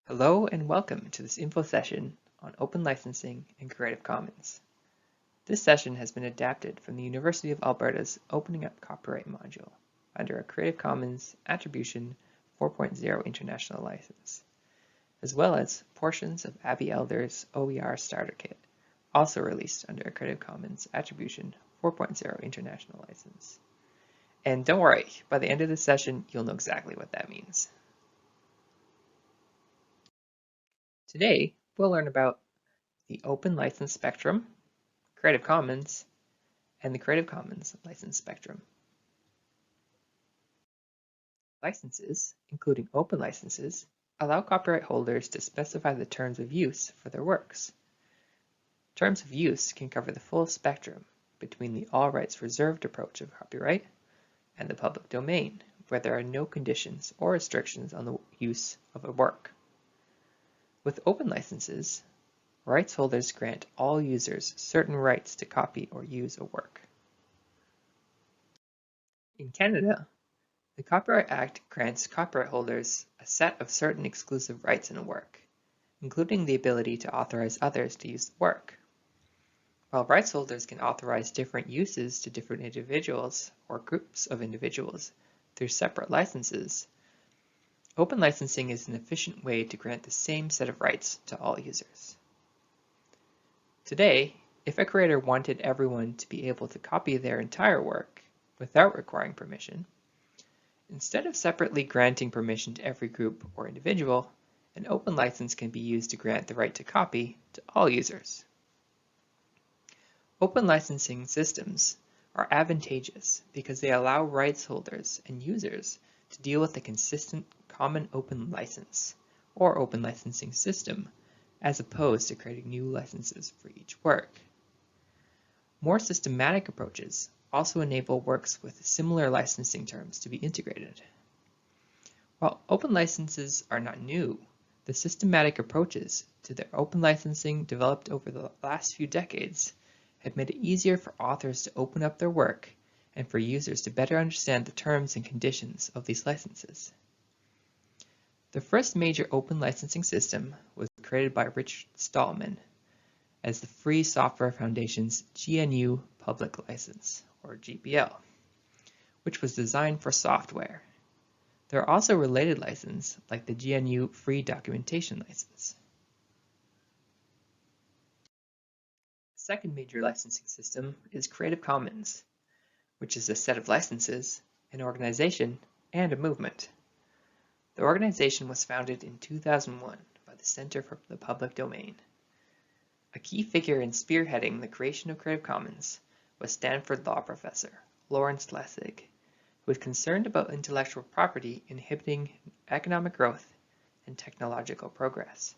Hello and welcome to this info session on open licensing and Creative Commons. This session has been adapted from the University of Alberta's Opening Up Copyright module under a Creative Commons Attribution 4.0 International License, as well as portions of Abby Elder's OER Starter Kit, also released under a Creative Commons Attribution 4.0 International License. And don't worry, by the end of this session, you'll know exactly what that means. Today, we'll learn about the Open License Spectrum, Creative Commons, and the Creative Commons License Spectrum. Licenses, including open licenses, allow copyright holders to specify the terms of use for their works. Terms of use can cover the full spectrum between the all rights reserved approach of copyright and the public domain, where there are no conditions or restrictions on the use of a work. With open licenses, rights holders grant all users certain rights to copy or use a work. In Canada, the Copyright Act grants copyright holders a set of certain exclusive rights in a work, including the ability to authorize others to use the work. While rights holders can authorize different uses to different individuals or groups of individuals through separate licenses, open licensing is an efficient way to grant the same set of rights to all users. Today, if a creator wanted everyone to be able to copy their entire work without requiring permission, instead of separately granting permission to every group or individual, an open license can be used to grant the right to copy to all users. Open licensing systems are advantageous because they allow rights holders and users to deal with a consistent common open license or open licensing system, as opposed to creating new licenses for each work. More systematic approaches also enable works with similar licensing terms to be integrated. While open licenses are not new, the systematic approaches to their open licensing developed over the last few decades have made it easier for authors to open up their work and for users to better understand the terms and conditions of these licenses. The first major open licensing system was created by Richard Stallman as the Free Software Foundation's GNU Public License, or GPL, which was designed for software. There are also related licenses like the GNU Free Documentation License. The second major licensing system is Creative Commons, which is a set of licenses, an organization, and a movement. The organization was founded in 2001 by the Center for the Public Domain. A key figure in spearheading the creation of Creative Commons was Stanford law professor Lawrence Lessig, who was concerned about intellectual property inhibiting economic growth and technological progress.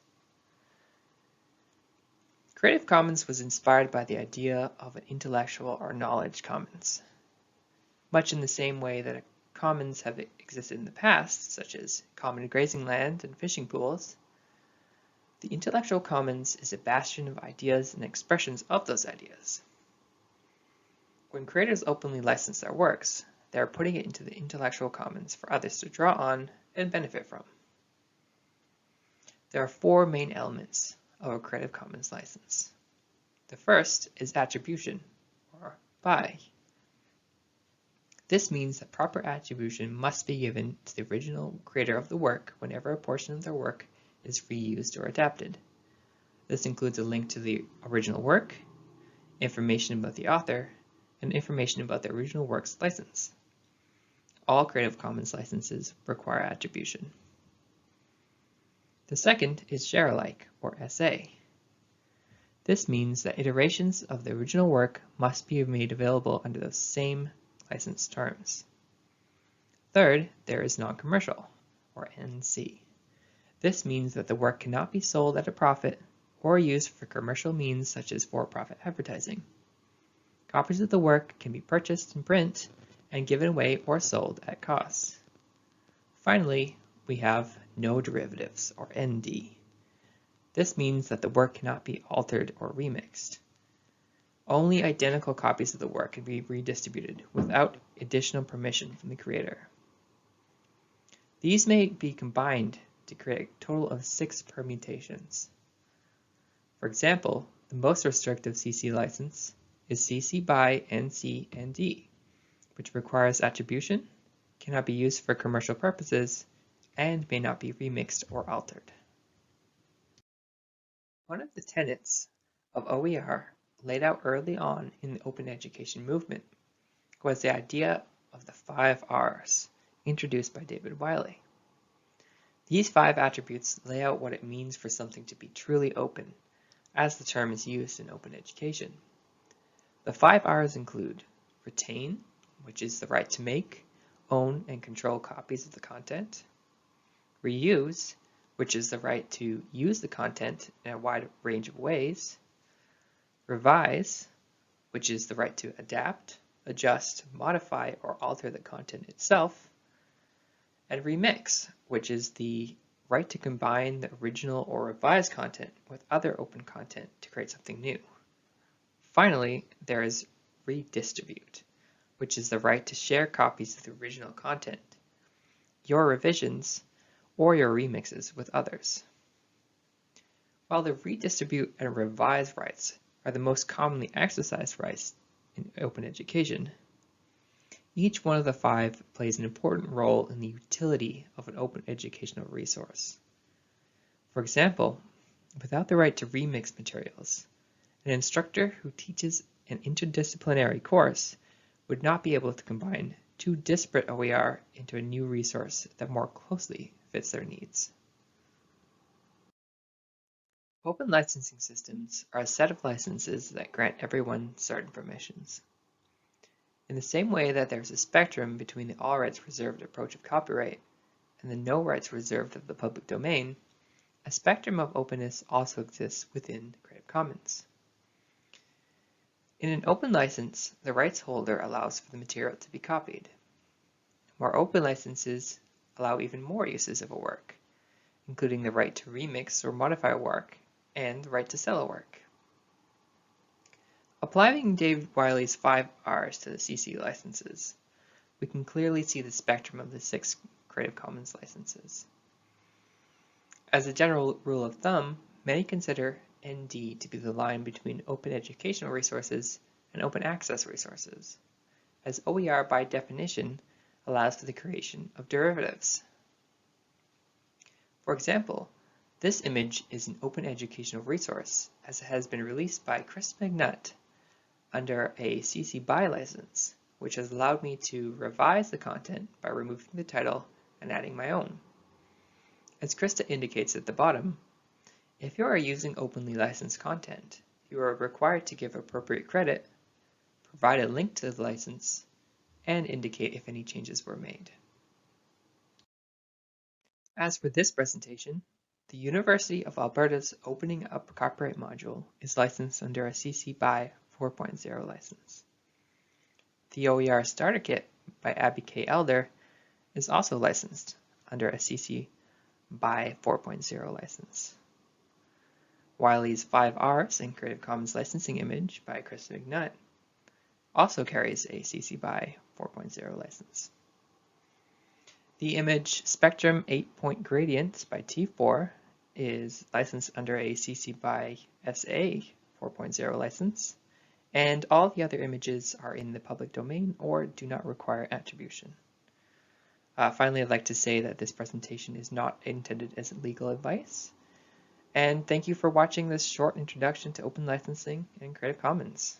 Creative Commons was inspired by the idea of an intellectual or knowledge commons. Much in the same way that commons have existed in the past, such as common grazing land and fishing pools, the intellectual commons is a bastion of ideas and expressions of those ideas. When creators openly license their works, they are putting it into the intellectual commons for others to draw on and benefit from. There are four main elements of a Creative Commons license. The first is attribution, or by. This means that proper attribution must be given to the original creator of the work whenever a portion of their work is reused or adapted. This includes a link to the original work, information about the author, and information about the original work's license. All Creative Commons licenses require attribution. The second is share-alike, or SA. This means that iterations of the original work must be made available under the same license terms. Third, there is non-commercial, or NC. This means that the work cannot be sold at a profit or used for commercial means such as for-profit advertising. Copies of the work can be purchased in print and given away or sold at cost. Finally, we have no derivatives, or ND. This means that the work cannot be altered or remixed. Only identical copies of the work can be redistributed without additional permission from the creator. These may be combined to create a total of 6 permutations. For example, the most restrictive CC license is CC BY NC ND, which requires attribution, cannot be used for commercial purposes, and may not be remixed or altered. One of the tenets of OER laid out early on in the open education movement was the idea of the 5 R's introduced by David Wiley. These 5 attributes lay out what it means for something to be truly open, as the term is used in open education. The 5 R's include retain, which is the right to make, own, and control copies of the content; reuse, which is the right to use the content in a wide range of ways; revise, which is the right to adapt, adjust, modify, or alter the content itself; and remix, which is the right to combine the original or revised content with other open content to create something new. Finally, there is redistribute, which is the right to share copies of the original content, your revisions, or your remixes with others. While the redistribute and revise rights are the most commonly exercised rights in open education, each one of the 5 plays an important role in the utility of an open educational resource. For example, without the right to remix materials, an instructor who teaches an interdisciplinary course would not be able to combine 2 disparate OER into a new resource that more closely fits their needs. Open licensing systems are a set of licenses that grant everyone certain permissions. In the same way that there's a spectrum between the all rights reserved approach of copyright and the no rights reserved of the public domain, a spectrum of openness also exists within Creative Commons. In an open license, the rights holder allows for the material to be copied. More open licenses allow even more uses of a work, including the right to remix or modify a work and the right to sell a work. Applying David Wiley's 5 R's to the CC licenses, we can clearly see the spectrum of the 6 Creative Commons licenses. As a general rule of thumb, many consider ND to be the line between open educational resources and open access resources, as OER by definition allows for the creation of derivatives. For example, this image is an open educational resource as it has been released by Krysta McNutt under a CC BY license, which has allowed me to revise the content by removing the title and adding my own. As Krysta indicates at the bottom, if you are using openly licensed content, you are required to give appropriate credit, provide a link to the license, and indicate if any changes were made. As for this presentation, the University of Alberta's Opening Up Copyright module is licensed under a CC BY 4.0 license. The OER Starter Kit by Abby K. Elder is also licensed under a CC BY 4.0 license. Wiley's 5 R's in Creative Commons Licensing Image by Krysta McNutt also carries a CC BY 4.0 license. The image Spectrum 8-Point Gradients by T4 is licensed under a CC BY SA 4.0 license, and all the other images are in the public domain or do not require attribution. Finally, I'd like to say that this presentation is not intended as legal advice. And thank you for watching this short introduction to open licensing in Creative Commons.